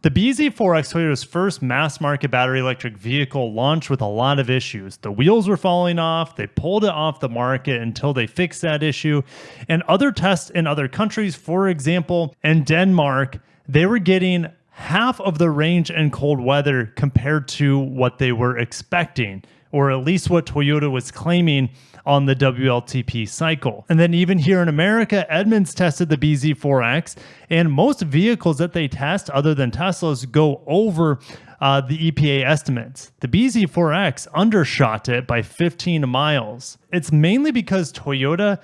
The bZ4X, Toyota's first mass market battery electric vehicle, launched with a lot of issues. The wheels were falling off, they pulled it off the market until they fixed that issue. And other tests in other countries, for example, in Denmark, they were getting half of the range in cold weather compared to what they were expecting, or at least what Toyota was claiming on the WLTP cycle. And then even here in America, Edmunds tested the bZ4X, and most vehicles that they test, other than Tesla's, go over the EPA estimates. The bZ4X undershot it by 15 miles. It's mainly because Toyota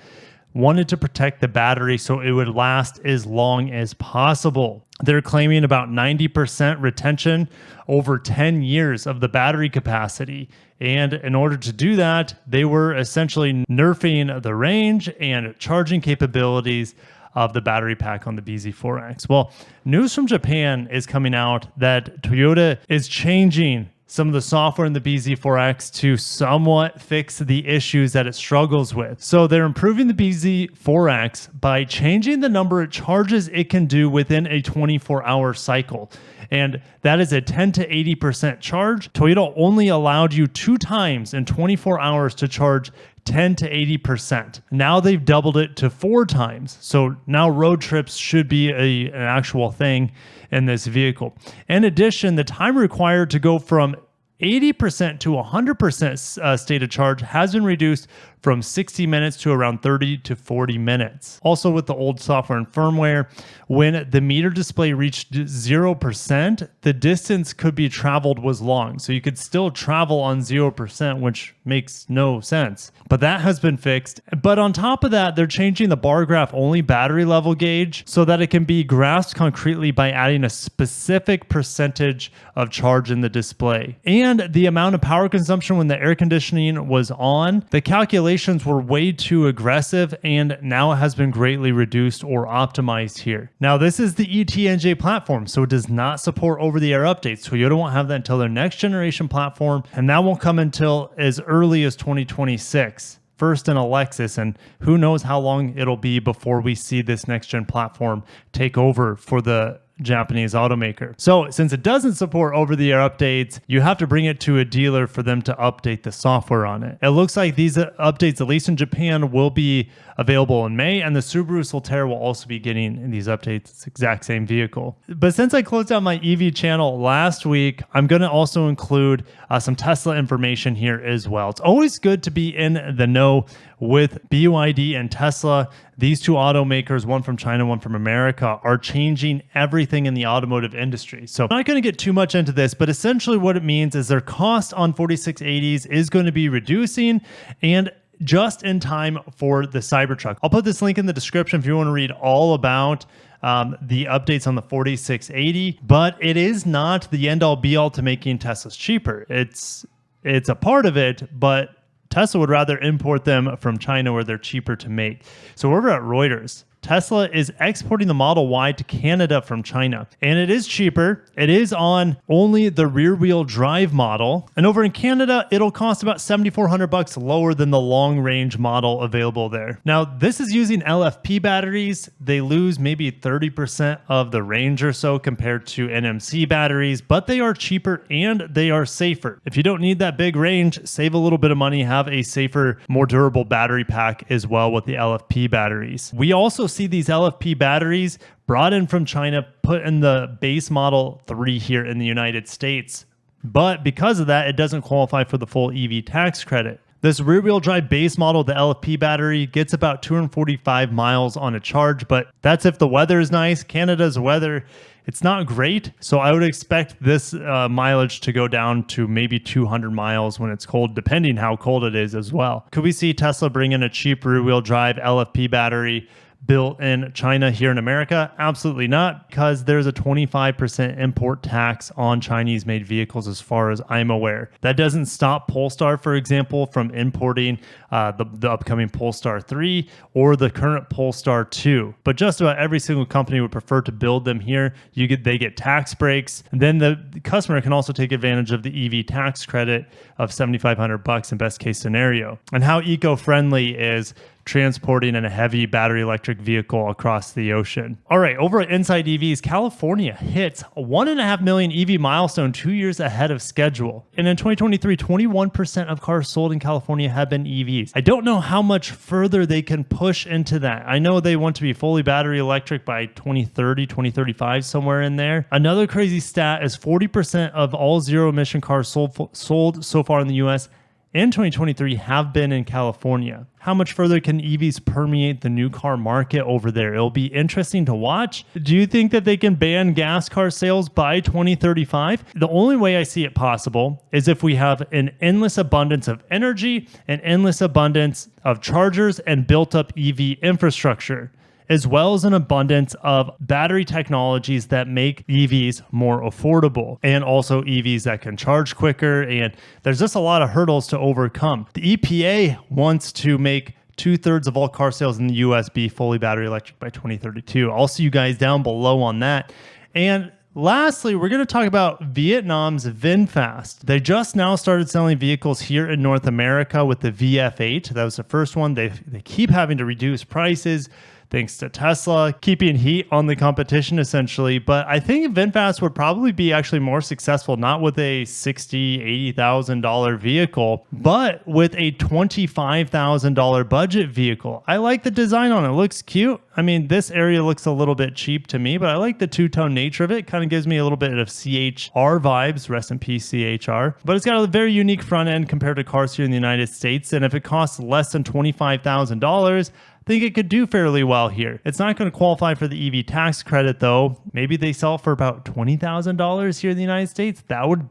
wanted to protect the battery so it would last as long as possible. They're claiming about 90% retention over 10 years of the battery capacity. And in order to do that, they were essentially nerfing the range and charging capabilities of the battery pack on the bZ4X. Well, news from Japan is coming out that Toyota is changing some of the software in the bZ4X to somewhat fix the issues that it struggles with. So they're improving the bZ4X by changing the number of charges it can do within a 24-hour cycle. And that is a 10 to 80% charge. Toyota only allowed you 2 times in 24 hours to charge 10 to 80%. Now they've doubled it to 4 times. So now road trips should be an actual thing in this vehicle. In addition, the time required to go from 80% to 100% state of charge has been reduced from 60 minutes to around 30 to 40 minutes. Also, with the old software and firmware, when the meter display reached 0%, the distance could be traveled was long. So you could still travel on 0%, which makes no sense. But that has been fixed. But on top of that, they're changing the bar graph only battery level gauge so that it can be grasped concretely by adding a specific percentage of charge in the display. And the amount of power consumption when the air conditioning was on, the calculations were way too aggressive, and now it has been greatly reduced or optimized here. Now, this is the ETNJ platform, so it does not support over-the-air updates. Toyota won't have that until their next generation platform, and that won't come until as early as 2026. First in a Lexus, and who knows how long it'll be before we see this next-gen platform take over for the Japanese automaker. So since it doesn't support over-the-air updates, you have to bring it to a dealer for them to update the software on it. It looks like these updates, at least in Japan, will be available in May, and the Subaru Solterra will also be getting these updates. It's the exact same vehicle. But since I closed out my EV channel last week, I'm going to also include some Tesla information here as well. It's always good to be in the know with BYD and Tesla. These two automakers, one from China, one from America, are changing everything in the automotive industry. So I'm not going to get too much into this, but essentially what it means is their cost on 4680s is going to be reducing, and just in time for the Cybertruck. I'll put this link in the description if you want to read all about the updates on the 4680, but it is not the end all be all to making Teslas cheaper. It's a part of it, but Tesla would rather import them from China where they're cheaper to make. So over at Reuters, Tesla is exporting the Model Y to Canada from China, and it is cheaper. It is on only the rear-wheel drive model, and over in Canada, it'll cost about $7,400 lower than the long-range model available there. Now, this is using LFP batteries. They lose maybe 30% of the range or so compared to NMC batteries, but they are cheaper and they are safer. If you don't need that big range, save a little bit of money, have a safer, more durable battery pack as well with the LFP batteries. We also see these LFP batteries brought in from China, put in the base Model 3 here in the United States. But because of that, it doesn't qualify for the full EV tax credit. This rear-wheel drive base model, the LFP battery, gets about 245 miles on a charge, but that's if the weather is nice. Canada's weather, it's not great, so I would expect this mileage to go down to maybe 200 miles when it's cold, depending how cold it is as well. Could we see Tesla bring in a cheap rear-wheel drive LFP battery built in China here in America? Absolutely not, because there's a 25% import tax on Chinese-made vehicles as far as I'm aware. That doesn't stop Polestar, for example, from importing the upcoming Polestar 3 or the current Polestar 2. But just about every single company would prefer to build them here. They get tax breaks, and then the customer can also take advantage of the EV tax credit of $7,500 in best case scenario. And how eco-friendly is transporting a heavy battery electric vehicle across the ocean. All right, over at Inside EVs, California hits a 1.5 million EV milestone 2 years ahead of schedule. And in 2023, 21% of cars sold in California have been EVs. I don't know how much further they can push into that. I know they want to be fully battery electric by 2030, 2035, somewhere in there. Another crazy stat is 40% of all zero emission cars sold so far in the US in 2023 have been in California. How much further can EVs permeate the new car market over there? It'll be interesting to watch. Do you think that they can ban gas car sales by 2035? The only way I see it possible is if we have an endless abundance of energy, an endless abundance of chargers, and built up EV infrastructure, as well as an abundance of battery technologies that make EVs more affordable, and also EVs that can charge quicker. And there's just a lot of hurdles to overcome. The EPA wants to make 2/3 of all car sales in the US be fully battery electric by 2032. I'll see you guys down below on that. And lastly, we're going to talk about Vietnam's Vinvast. They just now started selling vehicles here in North America with the VF8. That was the first one. They keep having to reduce prices, thanks to Tesla, keeping heat on the competition essentially. But I think Vinvast would probably be actually more successful, not with a $60,000, $80,000 vehicle, but with a $25,000 budget vehicle. I like the design on it. It looks cute. I mean, this area looks a little bit cheap to me, but I like the two-tone nature of it. Kind of gives me a little bit of CHR vibes. Rest in peace, CHR. But it's got a very unique front end compared to cars here in the United States. And if it costs less than $25,000, I think it could do fairly well here. It's not going to qualify for the EV tax credit though. Maybe they sell for about $20,000 here in the United States. That would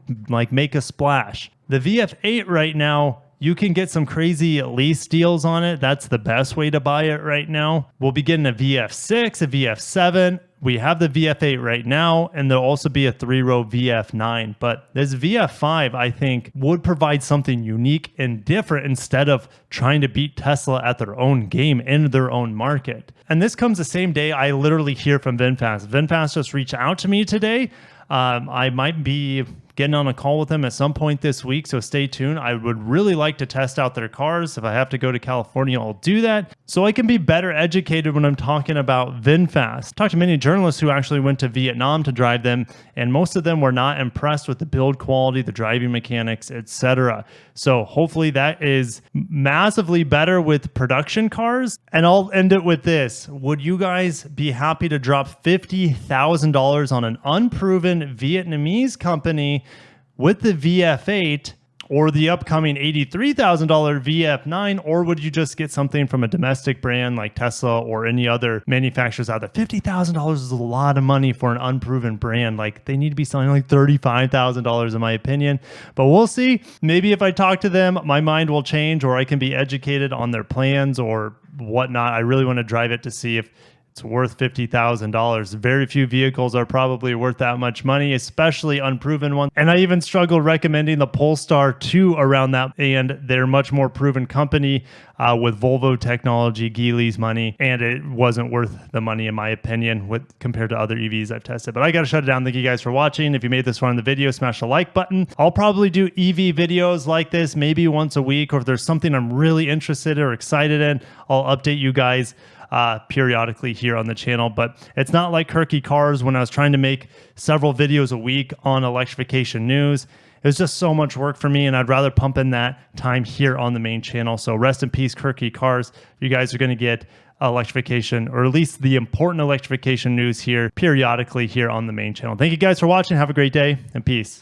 make a splash. The VF8 right now, you can get some crazy lease deals on it. That's the best way to buy it right now. We'll be getting a VF6, a VF7. We have the VF8 right now, and there'll also be a 3-row VF9. But this VF5, I think, would provide something unique and different instead of trying to beat Tesla at their own game in their own market. And this comes the same day I literally hear from Vinvast. Vinvast just reached out to me today. I might be getting on a call with them at some point this week, so stay tuned. I would really like to test out their cars. If I have to go to California, I'll do that so I can be better educated when I'm talking about Vinvast. Talked to many journalists who actually went to Vietnam to drive them, and most of them were not impressed with the build quality, the driving mechanics, etc. So hopefully that is massively better with production cars. And I'll end it with this. Would you guys be happy to drop $50,000 on an unproven Vietnamese company with the VF8 or the upcoming $83,000 VF9, or would you just get something from a domestic brand like Tesla or any other manufacturers out there? $50,000 is a lot of money for an unproven brand. Like, they need to be selling like $35,000 in my opinion, but we'll see. Maybe if I talk to them, my mind will change, or I can be educated on their plans or whatnot. I really want to drive it to see if it's worth $50,000. Very few vehicles are probably worth that much money, especially unproven ones. And I even struggled recommending the Polestar 2 around that. And they're much more proven company with Volvo technology, Geely's money, and it wasn't worth the money in my opinion compared to other EVs I've tested. But I got to shut it down. Thank you guys for watching. If you made this far in the video, smash the like button. I'll probably do EV videos like this maybe once a week, or if there's something I'm really interested or excited in, I'll update you guys periodically here on the channel. But it's not like Kirky Cars when I was trying to make several videos a week on electrification news. It was just so much work for me, and I'd rather pump in that time here on the main channel. So rest in peace, Kirky Cars. You guys are going to get electrification, or at least the important electrification news here periodically here on the main channel. Thank you guys for watching. Have a great day, and peace.